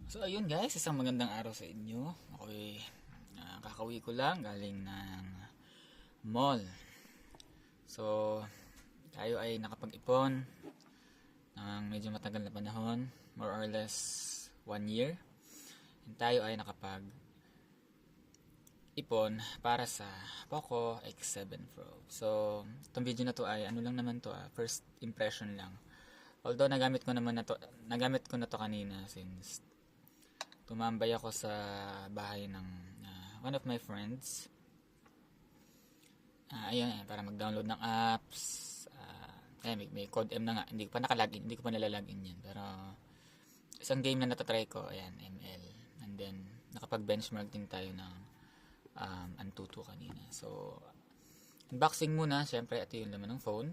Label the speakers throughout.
Speaker 1: So ayun guys, isang magandang araw sa inyo. Ako'y kakauwi ko lang galing ng mall. So tayo ay nakapag-ipon ng medyo matagal na panahon, more or less 1 year. And tayo ay nakapag-ipon para sa Poco X7 Pro. So itong video na to ay ano lang naman to, first impression lang. Although nagamit ko na to kanina since tumambay ako sa bahay ng one of my friends. Ayun, para mag-download ng apps. May code M na nga. Hindi ko pa nakalagin. Hindi ko pa nalalagin yan. Pero isang game na natatry ko. Ayan, ML. And then, nakapag-benchmark din tayo ng Antutu kanina. So, unboxing muna. Siyempre, ito yung laman ng phone.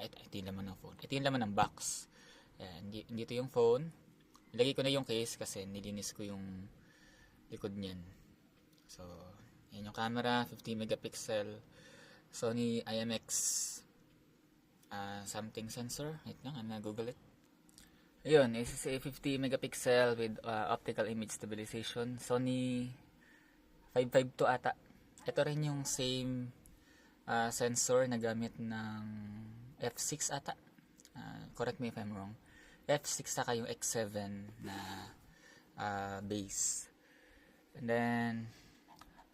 Speaker 1: Ito yung laman ng phone. Ito yung laman ng box. Ayan, dito yung phone. Ilagay ko na yung case kasi nilinis ko yung likod niyan. So, yan yung camera, 50 megapixel Sony IMX something sensor. Wait lang, I'm gonna Google it. Ayun, this is a 50 megapixel with optical image stabilization. Sony 552 ata. Ito rin yung same sensor na gamit ng F6 ata. Correct me if I'm wrong. F6 saka yung X7 na base. And then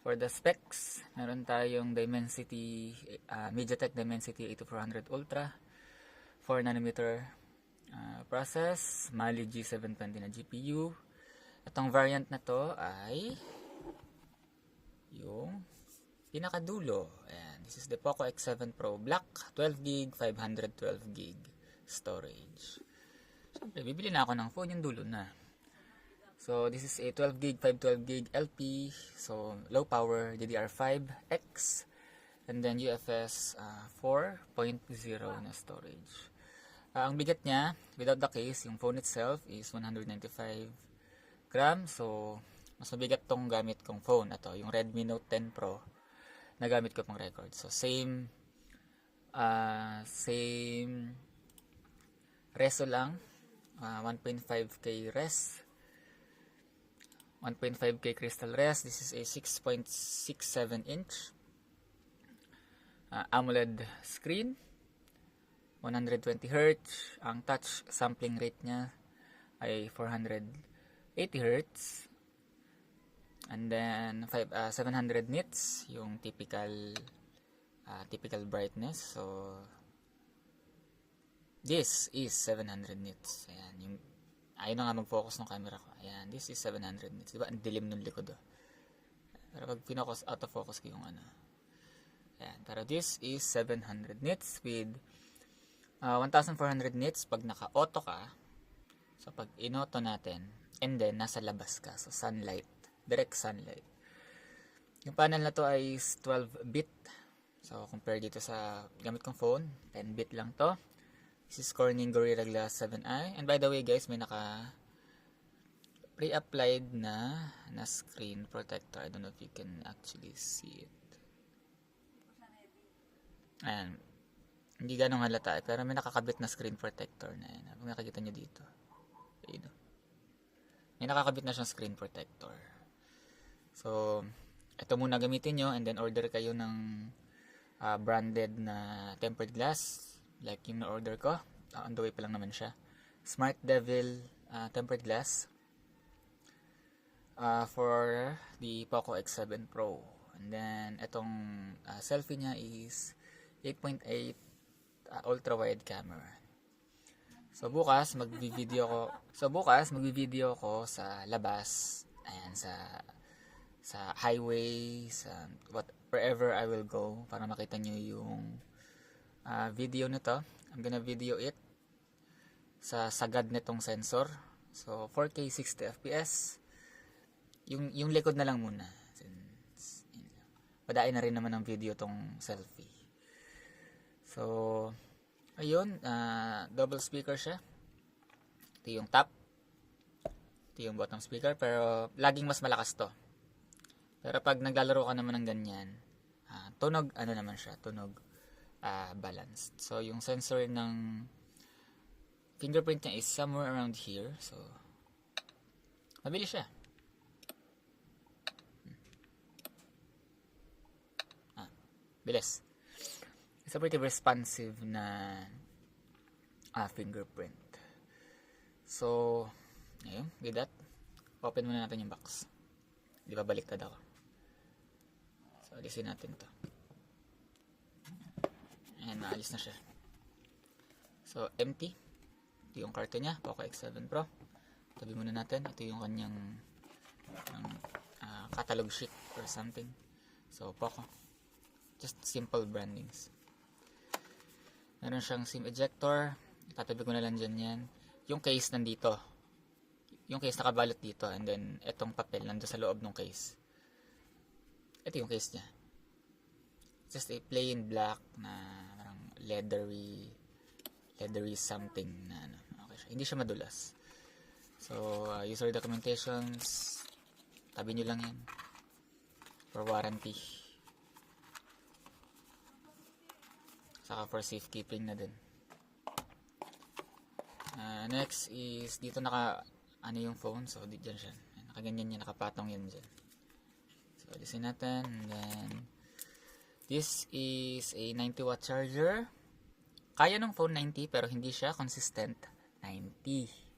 Speaker 1: for the specs, meron tayong Dimensity MediaTek Dimensity 8400 Ultra 4nm process, Mali G720 na GPU. Itong variant na to ay yung pinakadulo. Ayan, this is the Poco X7 Pro Black, 12GB, 512GB storage. Siyempre, bibili na ako ng phone yung dulo na. So, this is a 12GB, 512GB LP. So, low power DDR5X. And then UFS 4.0 na storage. Ang bigat niya, without the case, yung phone itself is 195 grams. So, mas mabigat tong gamit kong phone. Ito, yung Redmi Note 10 Pro na gamit ko pang record. So, same reso lang. 1.5K res, 1.5K crystal res. This is a 6.67 inch AMOLED screen, 120Hz. Ang touch sampling rate niya ay 480Hz. And then 700 nits yung typical brightness. So this is 700 nits. Ayan, yung ayaw na nga mag-focus ng camera ko. Ayan, this is 700 nits. Diba, ang dilim ng likod, oh. Pero pag pinocus, out of focus ko yung ano. Ayan, pero this is 700 nits with 1400 nits pag naka-auto ka. So, pag in-auto natin, and then, nasa labas ka. So, sunlight. Direct sunlight. Yung panel na to ay 12-bit. So, compare dito sa gamit kong phone, 10-bit lang to. This is Corning Gorilla Glass 7i. And by the way guys, may naka pre-applied na screen protector. I don't know if you can actually see it. Ayan. Hindi ganong halata pero may nakakabit na screen protector na yan. Kung nakikita nyo dito. Ayun. May nakakabit na siyang screen protector. So, ito muna gamitin nyo and then order kayo ng branded na tempered glass. Like yung na-order ko. On the way pa lang naman siya. Smart Devil tempered glass. For the Poco X7 Pro. And then, itong selfie niya is 8.8 ultra-wide camera. So, bukas, magbi-video ko sa labas. Ayan, sa highway, sa wherever I will go. Para makita nyo yung video nito. I'm gonna video it sa sagad nitong sensor. So 4K 60 FPS. Yung likod na lang muna. Padain na rin naman ng video tong selfie. So ayun, double speaker siya. Ito yung top. Ito yung bottom speaker, pero laging mas malakas to. Pero pag naglalaro ka naman ng ganyan, tunog balanced. So, yung sensor ng fingerprint niya is somewhere around here. So, Mabilis siya. Bilis. It's a pretty responsive na fingerprint. So, ayun, with that, open muna natin yung box. Di ba baliktad ako? So, alisin natin to. Ayan, maalis na siya. So, empty. Ito yung karton niya, Poco X7 Pro. Tabi muna natin. Ito yung kanyang catalog sheet or something. So, Poco. Just simple brandings. Meron siyang SIM ejector. Tatabi ko na lang dyan yan. Yung case nandito. Yung case nakabalot dito. And then, etong papel nando sa loob ng case. Ito yung case niya. Just a plain black na parang leathery something na ano. Okay siya. Hindi siya madulas. So, user documentations, tabi nyo lang yan. For warranty. Saka for safekeeping na din. Next is, dito ano yung phone. So, dyan siya. Nakaganyan yan, nakapatong yan dyan. So, alisin natin. And then, this is a 90 watt charger. Kaya ng phone 90 pero hindi siya consistent 90.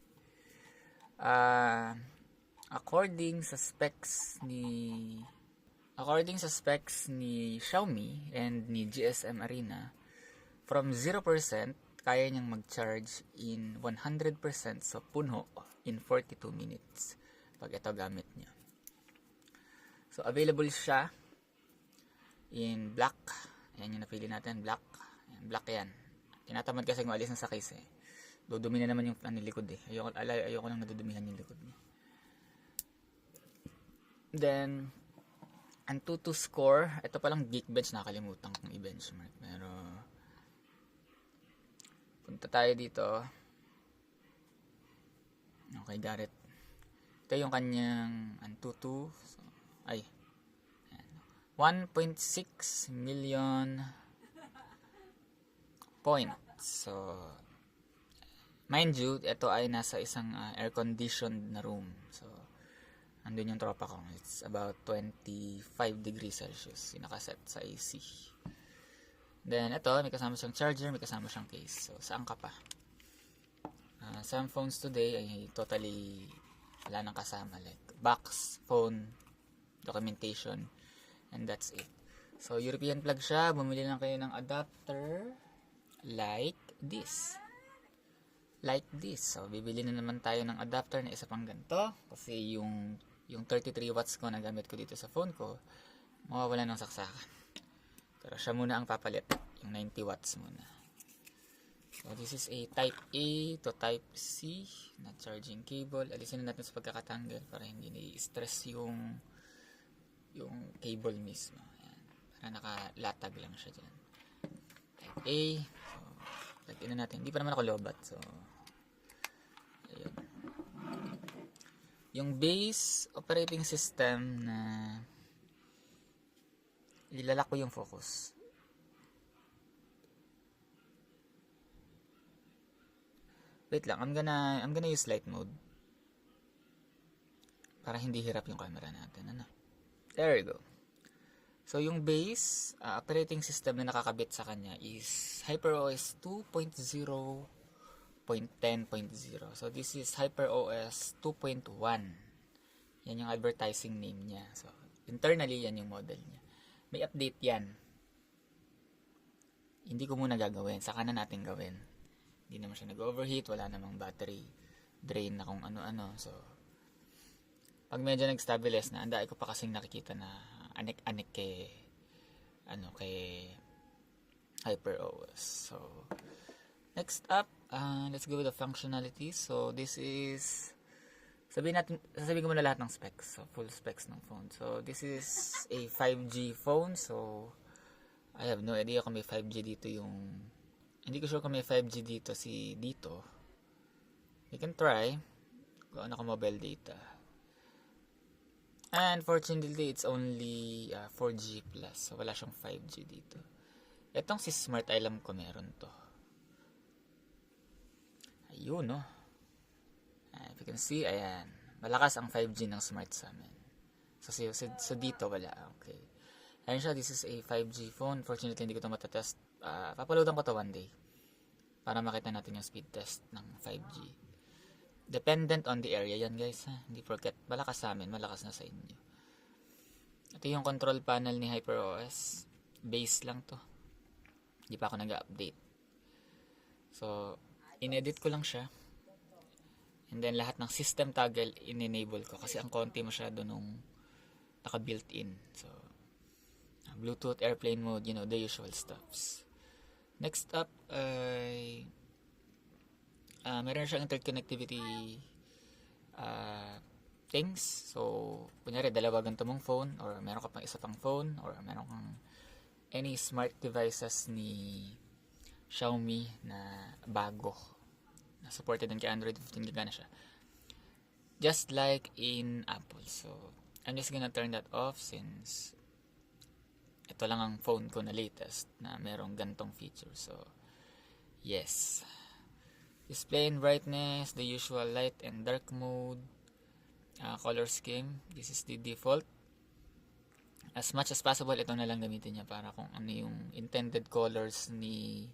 Speaker 1: According sa specs ni Xiaomi and ni GSM Arena, from 0% kaya niyang mag-charge in 100% sa punho in 42 minutes pag ito gamit niya. So available siya in black. Ayan yung napili natin, black. Ayan, black yan. Tinatamad kasi kung alis na sa case eh. Dudumi na naman yung likod eh. Ayoko lang nadudumihan yung likod niya. Then, Antutu score. Ito palang Geekbench, nakalimutan kong i-benchmark. Pero, punta tayo dito. Okay, got it. Ito yung kanyang Antutu. So, 1.6 million points. So, mind you, ito ay nasa isang air-conditioned na room. So, andun yung tropa ko. It's about 25 degrees Celsius. Yung nakaset sa AC. Then, ito, may kasama siyang charger, may kasama siyang case. So, saan ka pa? Some phones today ay totally wala nang kasama. Like, box, phone, documentation, and that's it. So, European plug siya. Bumili lang kayo ng adapter like this. So, bibili na naman tayo ng adapter na isa pang ganito. Kasi yung 33 watts ko na gamit ko dito sa phone ko, mawawala ng saksakan. Pero siya muna ang papalit. Yung 90 watts muna. So, this is a Type A to Type C na charging cable. Alisin na natin sa pagkakatanggal para hindi na-stress yung cable mismo. Ayan. Para nakalatag lang siya dyan. Type A. So, plug in na natin. Hindi pa naman ako lobat. So, ayun. Yung base operating system na ilalak ko yung focus. Wait lang, I'm gonna use light mode para hindi hirap yung camera natin. Ano? There we go. So yung base operating system na nakakabit sa kanya is HyperOS 2.0.10.0. So this is HyperOS 2.1. Yan yung advertising name niya. So internally yan yung model niya. May update yan. Hindi ko muna gagawin. Saka na natin gawin. Hindi naman siya nag-overheat. Wala namang battery drain na kung ano-ano. So, pag medyo nag-stabilize na, anday ko pa kasing nakikita na anik-anik kay HyperOS. So, next up, let's go with the functionality. So, this is, sasabihin ko muna lahat ng specs. So, full specs ng phone. So, this is a 5G phone. So, I have no idea kung may 5G dito hindi ko sure kung may 5G dito dito. You can try. Kung ano ka mobile data. And fortunately, it's only 4G plus. So, wala siyang 5G dito. Etong si Smart, alam ko meron to. Ayun, no? If you can see, ayan. malakas ang 5G ng smart sa amin. So dito wala. Okay. Ayun siya, this is a 5G phone. Fortunately, hindi ko ito matatest. Papaloadan ko to one day para makita natin yung speed test ng 5G. Dependent on the area yan, guys. Ha? Hindi forget, malakas sa amin, malakas na sa inyo. Ito yung control panel ni HyperOS. Base lang to. Hindi pa ako nag-update. So, in-edit ko lang siya. And then, lahat ng system toggle in-enable ko. Kasi ang konti masyado nung naka-built-in. So, Bluetooth, airplane mode, the usual stuffs. Next up ay meron siyang interconnectivity things. So, kunyari, dalawa ganito mong phone or meron ka pang isa pang phone or meron kang any smart devices ni Xiaomi na bago na supported din kay Android 15 gigana siya. Just like in Apple. So, I'm just gonna turn that off since ito lang ang phone ko na latest na merong gantong feature. So, yes. Display and brightness, the usual light and dark mode, color scheme, this is the default. As much as possible, ito na lang gamitin niya para kung ano yung intended colors ni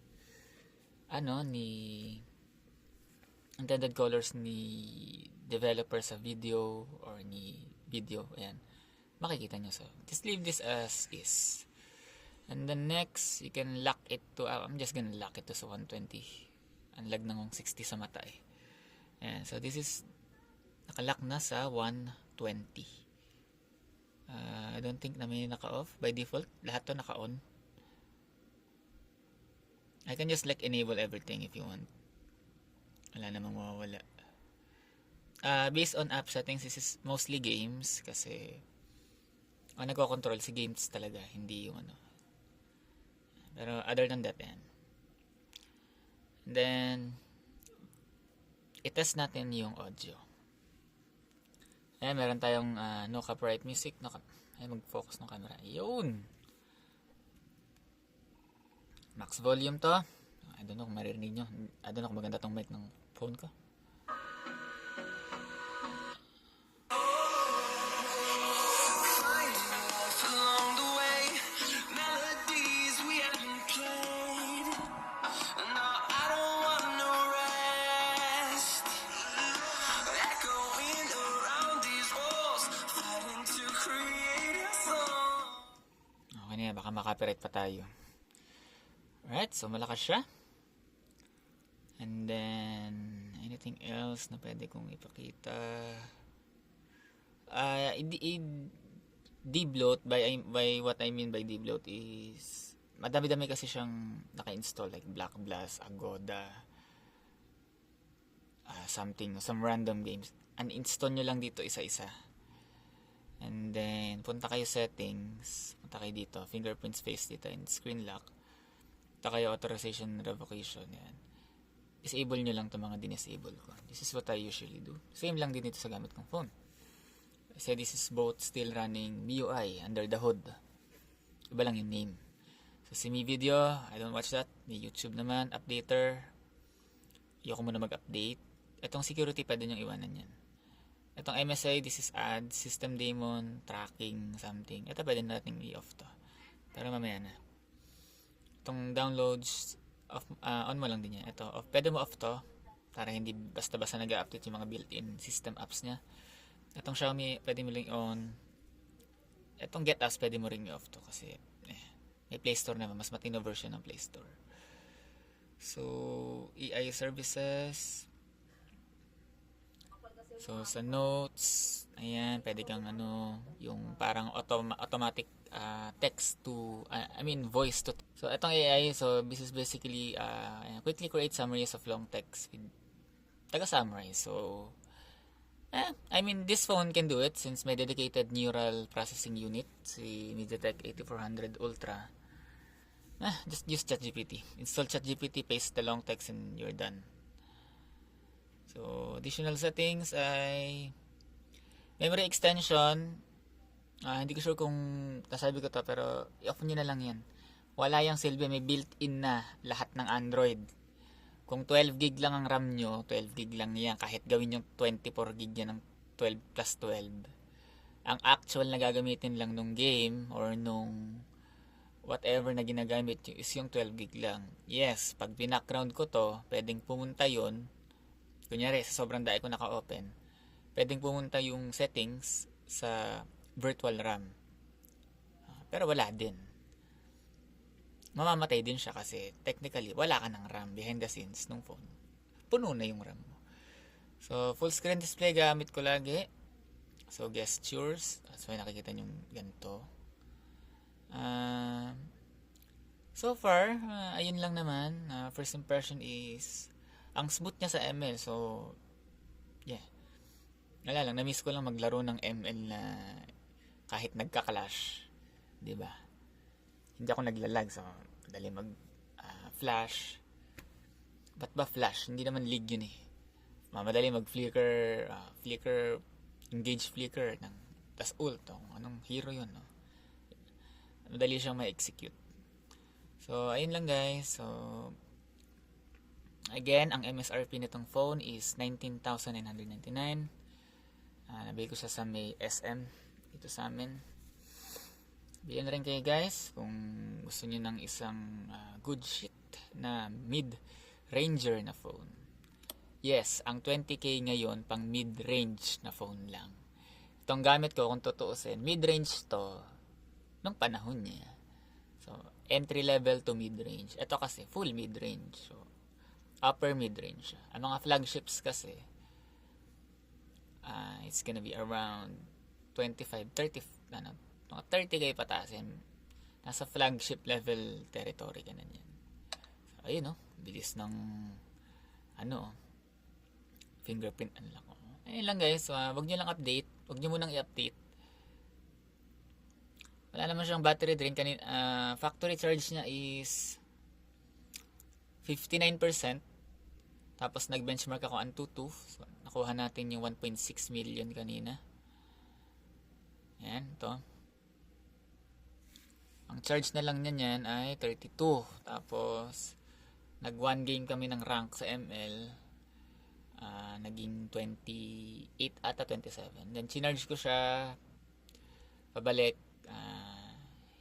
Speaker 1: developer sa video or ni video, ayan, makikita nyo. So, just leave this as is. And then next, you can lock it to, I'm just gonna lock it to sa 120. Ang lag ng 60 sa mata eh. Ayan, so this is, nakalock na sa 120. I don't think na may naka-off. By default, lahat to naka-on. I can just like enable everything if you want. Wala namang mawawala. Based on app settings, this is mostly games kasi nagko-control si games talaga, hindi yung ano. Pero other than that, yan. Then, i-test natin yung audio. Ayan, meron tayong no copyright music. Ay, mag-focus ng camera. Yun! Max volume to. I don't know kung maririnig nyo. I don't know kung maganda tong mic ng phone ko. Baka makapiright pa tayo. Alright, so malakas siya. And then, anything else na pwede kong ipakita? De-bloat, by what I mean by de-bloat is, madami-dami kasi siyang naka-install, like Black Blast, Agoda, some random games. Uninstall nyo lang dito isa-isa. And then, punta kayo settings, punta kayo dito, fingerprint space dito, and screen lock. Punta kayo authorization revocation, yan. Disable nyo lang itong mga dinisable ko. This is what I usually do. Same lang din dito sa gamit kong phone. Kasi this is both still running MIUI under the hood. Iba lang yung name. So, si Mi Video, I don't watch that. May YouTube naman, updater. Ayoko muna mag-update. Itong security, pwede nyo iwanan yan. Itong MSI, this is ads, system daemon, tracking, something. Ito pwede natin i-off to. Pero mamaya na. Itong downloads, on mo lang din yan. Ito, off. Pwede mo off to para hindi basta-basta nag-update yung mga built-in system apps niya. Itong Xiaomi, pwede mo ring on. Itong Get Apps, pwede mo ring i-off to kasi may Play Store naman. Mas matino version ng Play Store. So, AI services. So, sa notes, ayan, pwede kang yung parang automatic text to, voice to. So, itong AI, so this is basically, quickly create summaries of long text with taga-summarize. So, this phone can do it since may dedicated neural processing unit, si MediaTek 8400 Ultra. Just use ChatGPT. Install ChatGPT, paste the long text, and you're done. So, additional settings ay memory extension. Hindi ko sure kung nasabi ko to, pero i-off nyo na lang yan. Wala yung silbi, may built-in na lahat ng Android. Kung 12 gig lang ang RAM nyo, 12 gig lang yan. Kahit gawin yung 24 gig yan ng 12 plus 12. Ang actual na gagamitin lang nung game or nung whatever na ginagamit nyo is yung 12 gig lang. Yes, pag binackground ko to, pwedeng pumunta yon. Kunyari, sa sobrang dai ko naka-open, pwedeng pumunta yung settings sa virtual RAM. Pero wala din. Mamamatay din siya kasi technically wala ka ng RAM behind the scenes nung phone. Puno na yung RAM mo. So, full screen display gamit ko lagi. So, gestures. So, nakikita nyo ganito. So far, ayun lang naman. First impression is ang smooth niya sa ML. So, yeah. Wala lang, na-miss ko lang maglaro ng ML na kahit nagka-clash. Diba? Hindi ako naglalag. So, dali mag-flash. Ba't ba flash? Hindi naman league yun eh. Madali mag-flicker, engage flicker ng tas ult. Anong hero yun, no? Madali siyang ma-execute. So, ayun lang guys. So, again, ang MSRP nitong phone is 19,999. Nabili ko siya sa may SM dito sa amin. Bilhin na rin kayo guys kung gusto niyo ng isang good shit na mid-ranger na phone. Yes, ang 20k ngayon pang mid-range na phone lang. Itong gamit ko kung tutuusin, mid-range to nung panahon niya. So, entry level to mid-range. Ito kasi full mid-range. So, upper mid-range. Ang mga flagships kasi it's gonna be around 25, 30, mga 30k pataasin. Nasa flagship level territory ka na yan. So, ayun bilis ng fingerprint unlock. Ayun lang guys, wag nyo lang update. Wag nyo munang i-update. Wala naman siyang battery drain. Factory charge niya is 59%. Tapos nag-benchmark ako ang 2.2. So, nakuha natin yung 1.6 million kanina. Yan, ito. Ang charge na lang niyan ay 32. Tapos, nag-1 game kami ng rank sa ML. Naging 28 ata 27. Then, chinarge ko siya pabalik.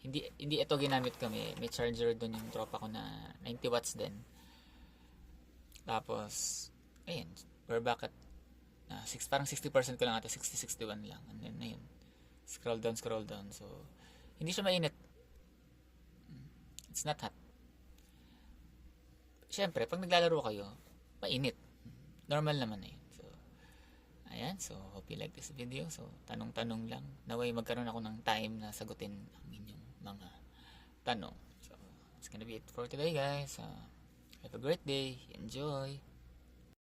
Speaker 1: Hindi ito ginamit kami. May charger doon yung tropa ko na 90 watts din. Tapos, ayun, we're back at parang 60% ko lang ata, 60-61 lang. And then, ayun, scroll down. So, hindi siya mainit. It's not hot. Siyempre, pag naglalaro kayo, mainit. Normal naman eh. So, ayan. So, hope you like this video. So, tanong-tanong lang. Naway magkaroon ako ng time na sagutin ang inyong mga tanong. So, it's gonna be it for today guys. Have a great day. Enjoy.